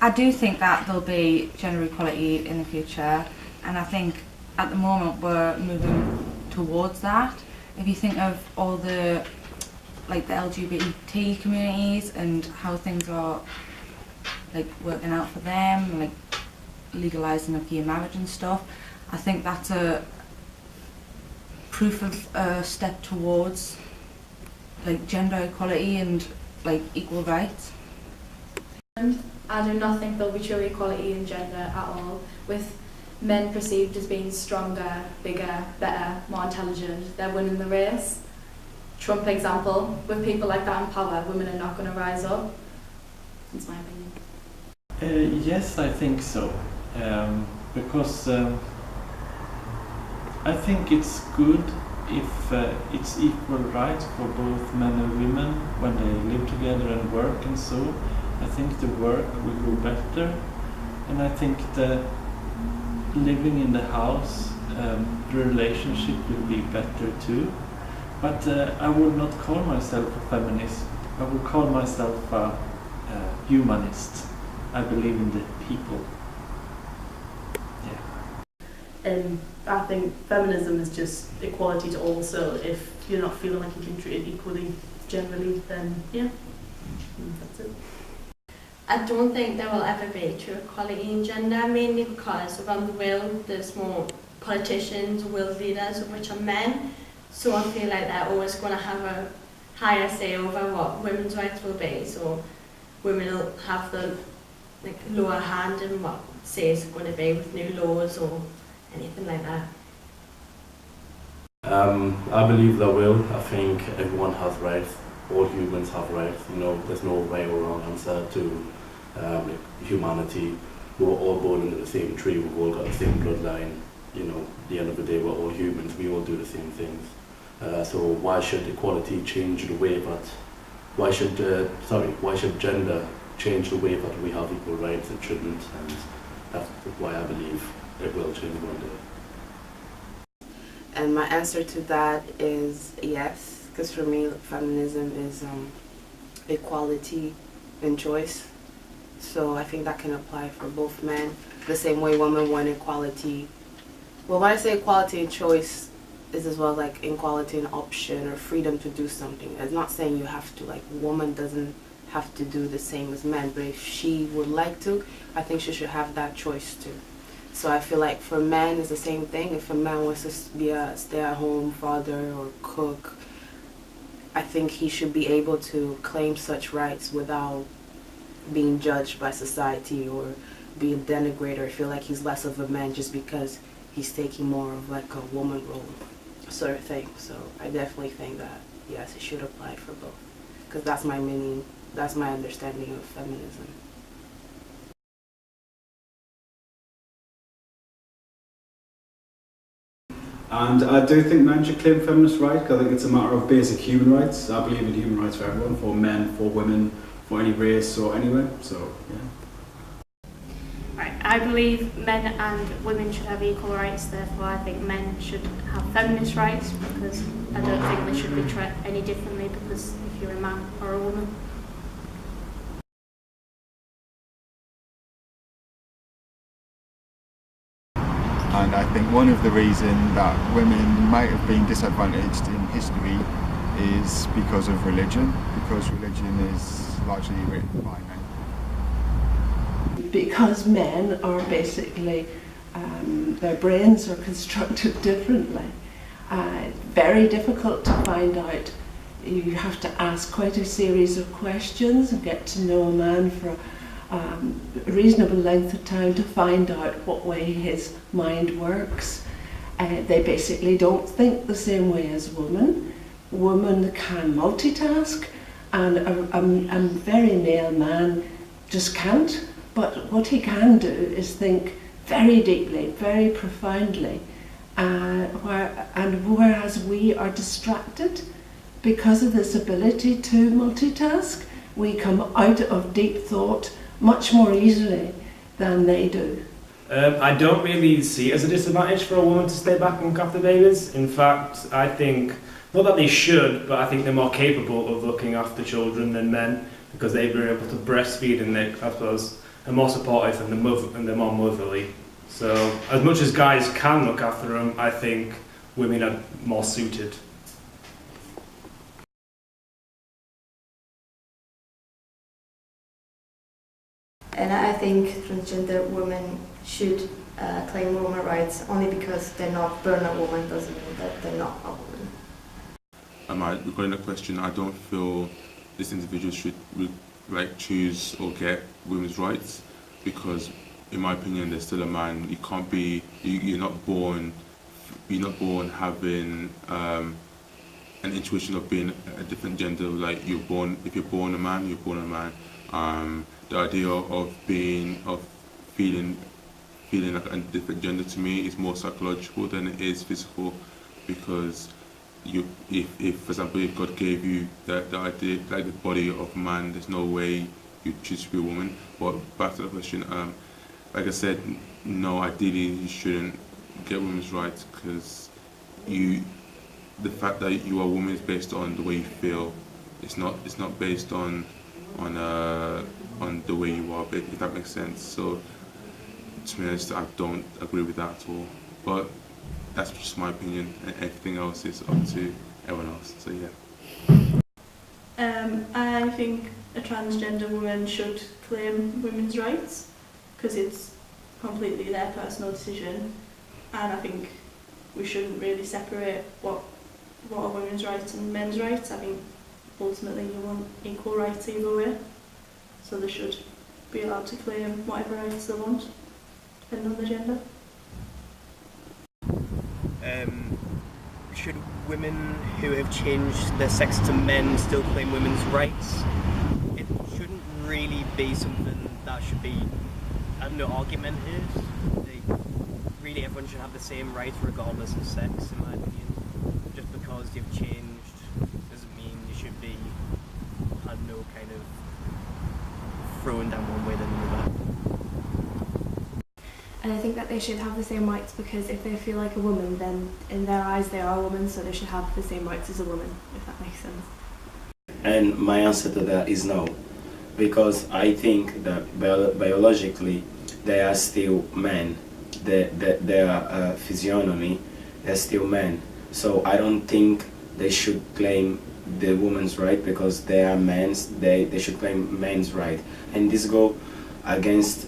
I do think that there'll be gender equality in the future, and I think at the moment we're moving towards that. If you think of all the the LGBT communities and how things are working out for them, legalising of gay marriage and stuff, I think that's a proof of a step towards gender equality and equal rights. I do not think there'll be true equality in gender at all, with men perceived as being stronger, bigger, better, more intelligent. They're winning the race. Trump example, with people like that in power, women are not going to rise up. That's my opinion. Yes, I think so. Because I think it's good if it's equal rights for both men and women when they live together and work and so. I think the work will go better, and I think the living in the house, the relationship will be better too. But I would not call myself a feminist. I would call myself a humanist. I believe in the people. Yeah. I think feminism is just equality to all. So if you're not feeling like you're being treated equally generally, then yeah, that's it. I don't think there will ever be true equality in gender, mainly because around the world there's more politicians, world leaders, which are men. So I feel like they're always going to have a higher say over what women's rights will be. So women will have the lower hand in what say is going to be with new laws or anything like that. I believe there will. I think everyone has rights. All humans have rights. There's no right or wrong answer to humanity. We're all born into the same tree. We've all got the same bloodline. At the end of the day, we're all humans. We all do the same things. So why should equality change the way that? Why should gender change the way that we have equal rights? It shouldn't, and that's why I believe it will change one day. And my answer to that is yes, because for me, feminism is equality in choice. So I think that can apply for both men. The same way women want equality. Well, when I say equality in choice, is as well equality in option or freedom to do something. It's not saying you have to, woman doesn't have to do the same as men, but if she would like to, I think she should have that choice too. So I feel like for men it's the same thing. If a man wants to be a stay-at-home father or cook, I think he should be able to claim such rights without being judged by society or being denigrated or feel like he's less of a man just because he's taking more of a woman role sort of thing. So I definitely think that yes, it should apply for both, because that's my meaning, that's my understanding of feminism. And I do think men should claim feminist rights. I think it's a matter of basic human rights. I believe in human rights for everyone, for men, for women, for any race or anywhere. So, yeah. Right. I believe men and women should have equal rights, therefore I think men should have feminist rights, because I don't think they should be treated any differently because if you're a man or a woman. And I think one of the reasons that women might have been disadvantaged in history is because of religion, because religion is largely written by men. Because men are basically, their brains are constructed differently. Very difficult to find out. You have to ask quite a series of questions and get to know a man for a reasonable length of time to find out what way his mind works. They basically don't think the same way as women. Women can multitask, and a very male man just can't. But what he can do is think very deeply, very profoundly, whereas we are distracted because of this ability to multitask, we come out of deep thought much more easily than they do. I don't really see it as a disadvantage for a woman to stay back and look after babies. In fact, I think, not that they should, but I think they're more capable of looking after children than men because they've been able to breastfeed and I suppose are more supportive and they're more motherly. So as much as guys can look after them, I think women are more suited. And I think transgender women should claim women's rights. Only because they're not born a woman doesn't mean that they're not a woman. Regarding the question, I don't feel this individual should choose or get women's rights, because in my opinion they're still a man. You can't be, you're not born having an intuition of being a different gender. Like if you're born a man, you're born a man. The idea of feeling like a different gender to me is more psychological than it is physical, because if for example, if God gave you the idea, like the body of a man, there's no way you'd choose to be a woman. But back to the question, like I said, no, ideally you shouldn't get women's rights, because the fact that you are a woman is based on the way you feel. It's not based on the way you are, if that makes sense. So to be honest, I don't agree with that at all. But that's just my opinion, and everything else is up to everyone else. So yeah. I think a transgender woman should claim women's rights, because it's completely their personal decision, and I think we shouldn't really separate what are women's rights and men's rights. I think ultimately you want equal rights either way, so they should be allowed to claim whatever rights they want, depending on the gender. Should women who have changed their sex to men still claim women's rights? It shouldn't really be something that should be, argumented. Really everyone should have the same rights regardless of sex, in my opinion. Just because you've changed doesn't mean you should be, kind of thrown down one way than another. And I think that they should have the same rights, because if they feel like a woman, then in their eyes they are a woman, so they should have the same rights as a woman, if that makes sense. And my answer to that is no, because I think that biologically they are still men. Their physiognomy, they're still men. So I don't think they should claim the woman's right because they are men. They should claim men's right. And this go against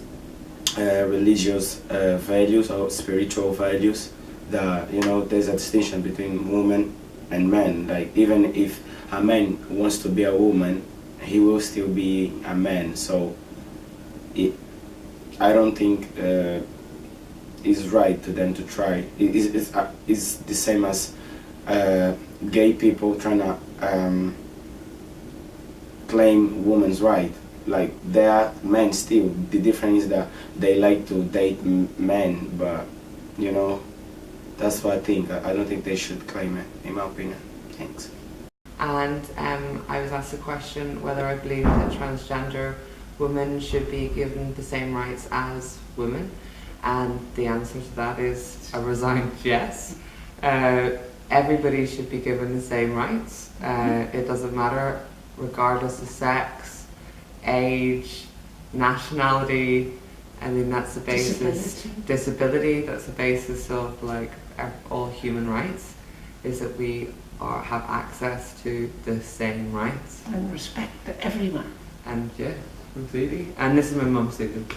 religious values or spiritual values. That there's a distinction between women and men. Like even if a man wants to be a woman, he will still be a man. So I don't think it's right to them to try. It's the same as gay people trying to claim women's right. Like they are men still. The difference is that they like to date men, but that's what I think. I don't think they should claim it, in my opinion. Thanks. And I was asked the question whether I believe that transgender women should be given the same rights as women, and the answer to that is a resigned yes. Everybody should be given the same rights. It doesn't matter, regardless of sex, age, nationality. I mean, that's the basis. Disability, that's the basis of all human rights, is that we have access to the same rights. And respect for everyone. And yeah, completely. And this is my mum speaking.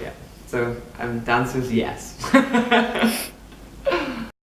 Yeah. So the answer is yes.